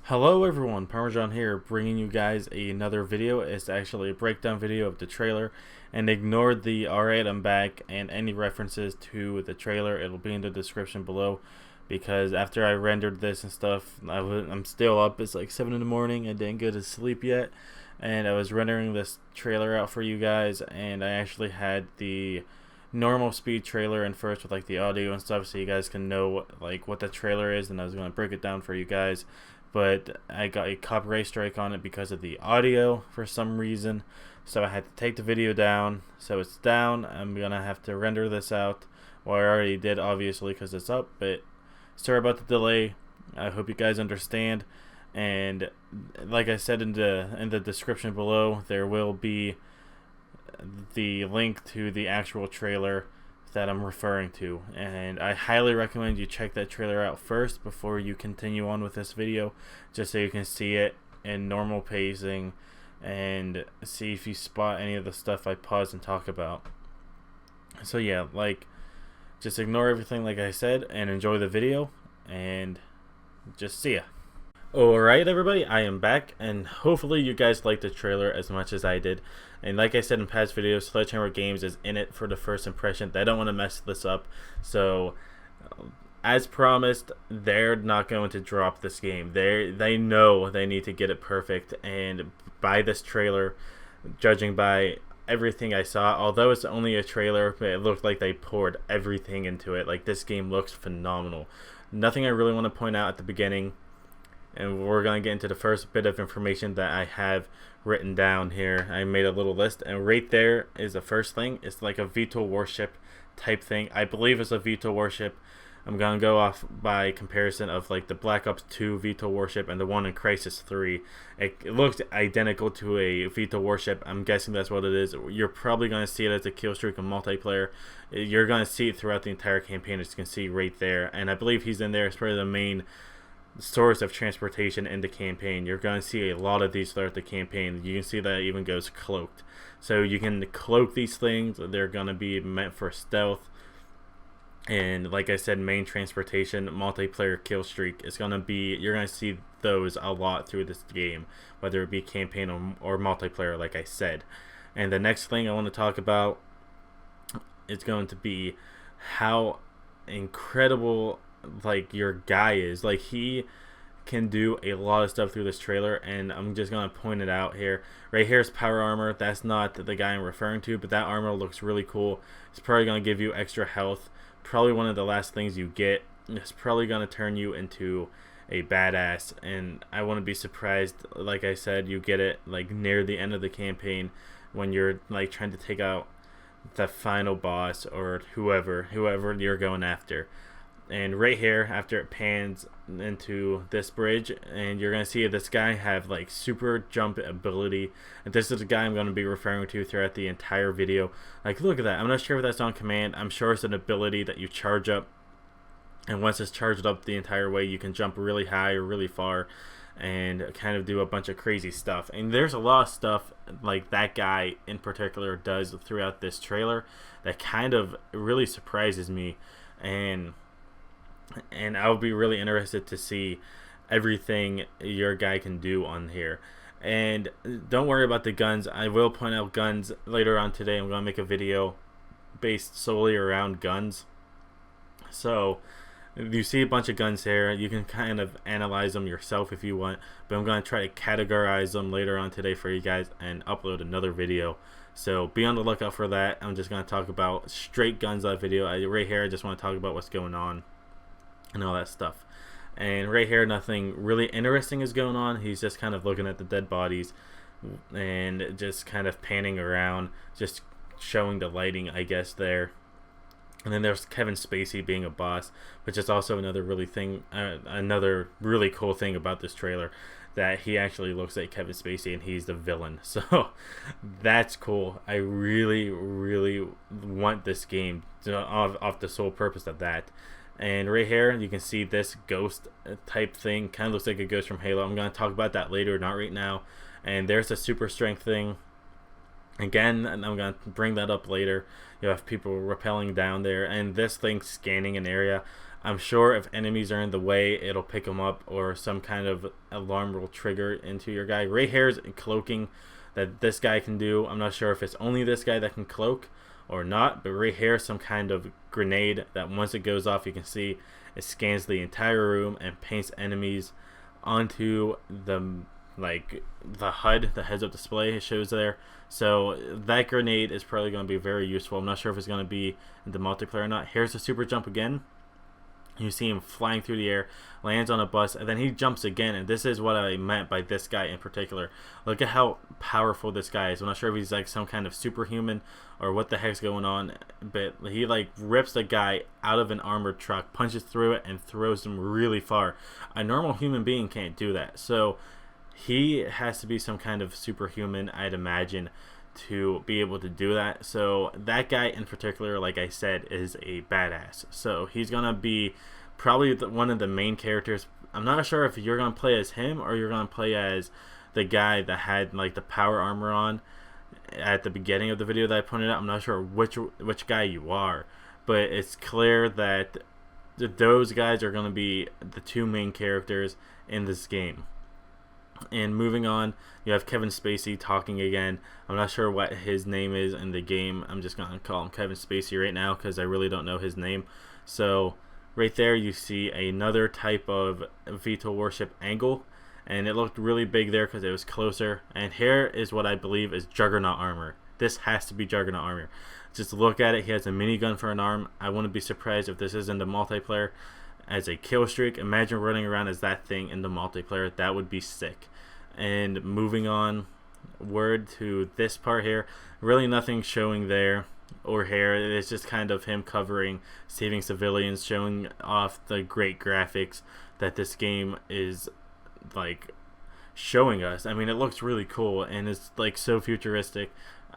Hello everyone, Parmesan here, bringing you guys another video. It's actually a breakdown video of the trailer, and ignore the "alright, I'm back" and any references to the trailer. It'll be in the description below, because after I rendered this and stuff, I'm still up. It's like 7 in the morning. I didn't go to sleep yet, and I was rendering this trailer out for you guys, and I actually had the normal speed trailer in first with like the audio and stuff, so you guys can know like what the trailer is, and I was going to break it down for you guys. But I got a copyright strike on it because of the audio for some reason, so I had to take the video down. So it's down. I'm gonna have to render this out. Well, I already did, obviously, because it's up, but sorry about the delay. I hope you guys understand, and like I said in the description below, there will be the link to the actual trailer that I'm referring to, and I highly recommend you check that trailer out first before you continue on with this video, just so you can see it in normal pacing and see if you spot any of the stuff I pause and talk about. So yeah, just ignore everything like I said and enjoy the video, and just see ya. Alright everybody, I am back, and hopefully you guys liked the trailer as much as I did. And like I said in past videos, Sledgehammer Games is in it for the first impression. They don't want to mess this up, so as promised, they're not going to drop this game. They know they need to get it perfect, and by this trailer, judging by everything I saw, although it's only a trailer, it looked like they poured everything into it. Like, this game looks phenomenal. Nothing I really want to point out at the beginning, and we're going to get into the first bit of information that I have written down here. I made a little list, and right there is the first thing. It's like a VTOL warship type thing. I believe it's a VTOL warship. I'm going to go off by comparison of like the Black Ops 2 VTOL warship and the one in Crisis 3. It looked identical to a VTOL warship. I'm guessing that's what it is. You're probably going to see it as a kill streak in multiplayer. You're going to see it throughout the entire campaign, as you can see right there. And I believe he's in there as part of the main source of transportation in the campaign. You're going to see a lot of these throughout the campaign. You can see that it even goes cloaked, so you can cloak these things. They're going to be meant for stealth, and like I said, main transportation, multiplayer kill streak is going to be, you're going to see those a lot through this game, whether it be campaign or multiplayer, like I said. And the next thing I want to talk about is going to be how incredible like your guy is. Like, he can do a lot of stuff through this trailer, and I'm just gonna point it out here. Right here is power armor. That's not the guy I'm referring to, but that armor looks really cool. It's probably gonna give you extra health. Probably one of the last things you get. It's probably gonna turn you into a badass, and I wouldn't be surprised, like I said, you get it like near the end of the campaign when you're like trying to take out the final boss or whoever you're going after. And right here, after it pans into this bridge, and you're going to see this guy have like super jump ability, and this is the guy I'm going to be referring to throughout the entire video. Like, look at that. I'm not sure if that's on command. I'm sure it's an ability that you charge up, and once it's charged up the entire way, you can jump really high or really far and kind of do a bunch of crazy stuff. And there's a lot of stuff like that guy in particular does throughout this trailer that kind of really surprises me, and I'll be really interested to see everything your guy can do on here. And don't worry about the guns. I will point out guns later on today. I'm going to make a video based solely around guns. So you see a bunch of guns here. You can kind of analyze them yourself if you want, but I'm going to try to categorize them later on today for you guys and upload another video. So be on the lookout for that. I'm just going to talk about straight guns on that video. Right here, I just want to talk about what's going on and all that stuff. And right here, nothing really interesting is going on. He's just kind of looking at the dead bodies and just kind of panning around, just showing the lighting, I guess, there. And then there's Kevin Spacey being a boss, which is also another another really cool thing about this trailer, that he actually looks like Kevin Spacey and he's the villain. So that's cool. I really want this game off the sole purpose of that. And right here, you can see this ghost type thing. Kind of looks like a ghost from Halo. I'm going to talk about that later, not right now. And there's the super strength thing. Again, and I'm going to bring that up later. You have people rappelling down there. And this thing scanning an area. I'm sure if enemies are in the way, it'll pick them up, or some kind of alarm will trigger into your guy. Ray Hair's cloaking that this guy can do. I'm not sure if it's only this guy that can cloak or not, but Ray Hair is some kind of grenade that once it goes off, you can see it scans the entire room and paints enemies onto the HUD, the heads-up display it shows there. So that grenade is probably going to be very useful. I'm not sure if it's going to be in the multiplayer or not. Here's the super jump again. You see him flying through the air, lands on a bus, and then he jumps again. And this is what I meant by this guy in particular. Look at how powerful this guy is. I'm not sure if he's like some kind of superhuman or what the heck's going on, but he like rips the guy out of an armored truck, punches through it, and throws him really far. A normal human being can't do that. So he has to be some kind of superhuman, I'd imagine, to be able to do that. So that guy in particular, like I said, is a badass. So he's gonna be probably one of the main characters. I'm not sure if you're gonna play as him or you're gonna play as the guy that had like the power armor on at the beginning of the video that I pointed out. I'm not sure which guy you are, but it's clear that those guys are gonna be the two main characters in this game. And moving on, you have Kevin Spacey talking again. I'm not sure what his name is in the game. I'm just going to call him Kevin Spacey right now because I really don't know his name. So right there you see another type of VTOL warship angle. And it looked really big there because it was closer. And here is what I believe is Juggernaut armor. This has to be Juggernaut armor. Just look at it. He has a minigun for an arm. I wouldn't be surprised if this is in the multiplayer as a kill streak. Imagine running around as that thing in the multiplayer. That would be sick. And moving on word to this part here, really nothing showing there or here. It's just kind of him covering saving civilians, showing off the great graphics that this game is like showing us. I mean, it looks really cool and it's like so futuristic,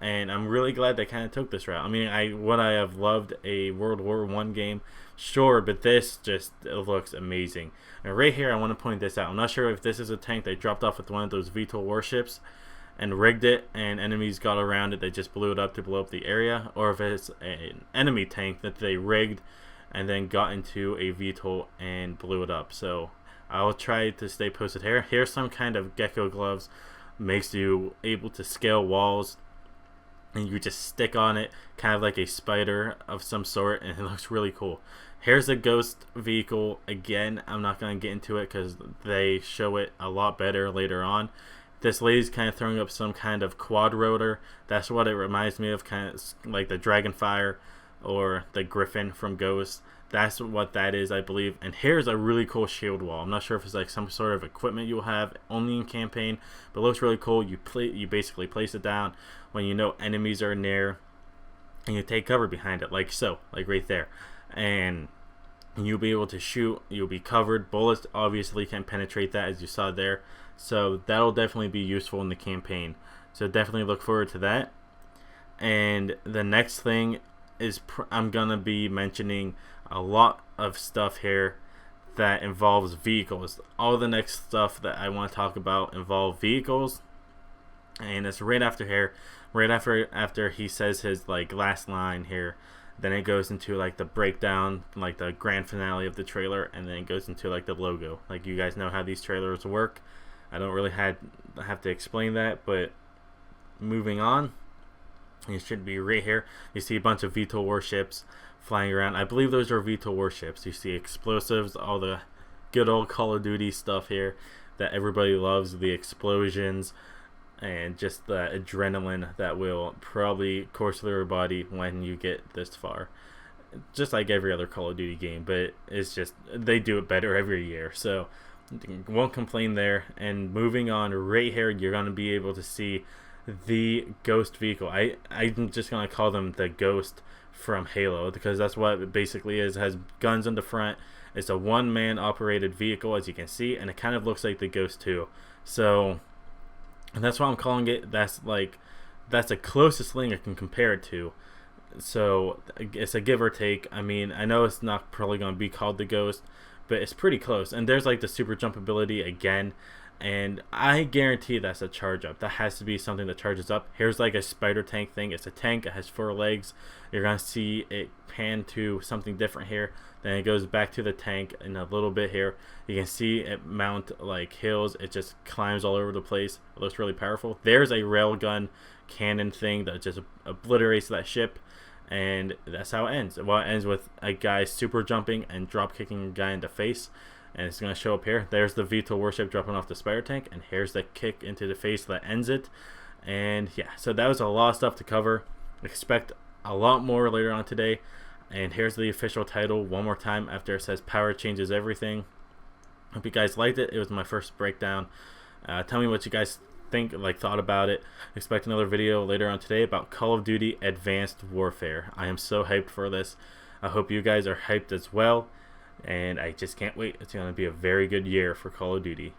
and I'm really glad they kind of took this route. I mean, I have loved a World War I game, sure, but this just, it looks amazing. And right here, I want to point this out. I'm not sure if this is a tank they dropped off with one of those VTOL warships and rigged it, and enemies got around it. They just blew it up to blow up the area, or if it's an enemy tank that they rigged and then got into a VTOL and blew it up. So I'll try to stay posted here. Here's some kind of gecko gloves, makes you able to scale walls, and you just stick on it kind of like a spider of some sort, and it looks really cool. Here's a ghost vehicle again. I'm not going to get into it because they show it a lot better later on. This lady's kind of throwing up some kind of quad rotor. That's what it reminds me of, kind of like the Dragonfire or the Griffin from Ghost. That's what that is, I believe. And here's a really cool shield wall. I'm not sure if it's like some sort of equipment you'll have only in campaign, but it looks really cool. You basically place it down when you know enemies are near, and you take cover behind it, like so, like right there. And you'll be able to shoot. You'll be covered. Bullets obviously can penetrate that, as you saw there. So that'll definitely be useful in the campaign. So definitely look forward to that. And the next thing is I'm gonna be mentioning a lot of stuff here that involves vehicles. All the next stuff that I want to talk about involve vehicles, and it's right after here, right after he says his like last line here. Then it goes into like the breakdown, like the grand finale of the trailer, and then it goes into like the logo. Like, you guys know how these trailers work. I don't really have to explain that, but moving on, it should be right here. You see a bunch of VTOL warships flying around. I believe those are VTOL warships. You see explosives, all the good old Call of Duty stuff here that everybody loves, the explosions, and just the adrenaline that will probably course through your body when you get this far. Just like every other Call of Duty game, but it's just, they do it better every year, so won't complain there. And moving on, right here, you're going to be able to see the Ghost vehicle. I'm just going to call them the Ghost from Halo, because that's what it basically is. It has guns in the front. It's a one-man operated vehicle, as you can see, and it kind of looks like the Ghost 2. So, and that's why I'm calling it. That's the closest thing I can compare it to. So it's a give or take. I mean, I know it's not probably going to be called the Ghost, but it's pretty close. And there's like the super jump ability again. And I guarantee that's a charge up. That has to be something that charges up. Here's like a spider tank thing. It's a tank. It has 4 legs. You're gonna see it pan to something different here. Then it goes back to the tank in a little bit here. You can see it mount like hills. It just climbs all over the place. It looks really powerful. There's a railgun cannon thing that just obliterates that ship. And that's how it ends. Well, it ends with a guy super jumping and drop kicking a guy in the face. And it's going to show up here. There's the VTOL warship dropping off the spider tank, and here's the kick into the face that ends it. And yeah, so that was a lot of stuff to cover. Expect a lot more later on today. And here's the official title one more time after it says power changes everything. Hope you guys liked it. It was my first breakdown. Tell me what you guys thought about it. Expect another video later on today about Call of Duty Advanced Warfare. I am so hyped for this. I hope you guys are hyped as well. And I just can't wait. It's going to be a very good year for Call of Duty.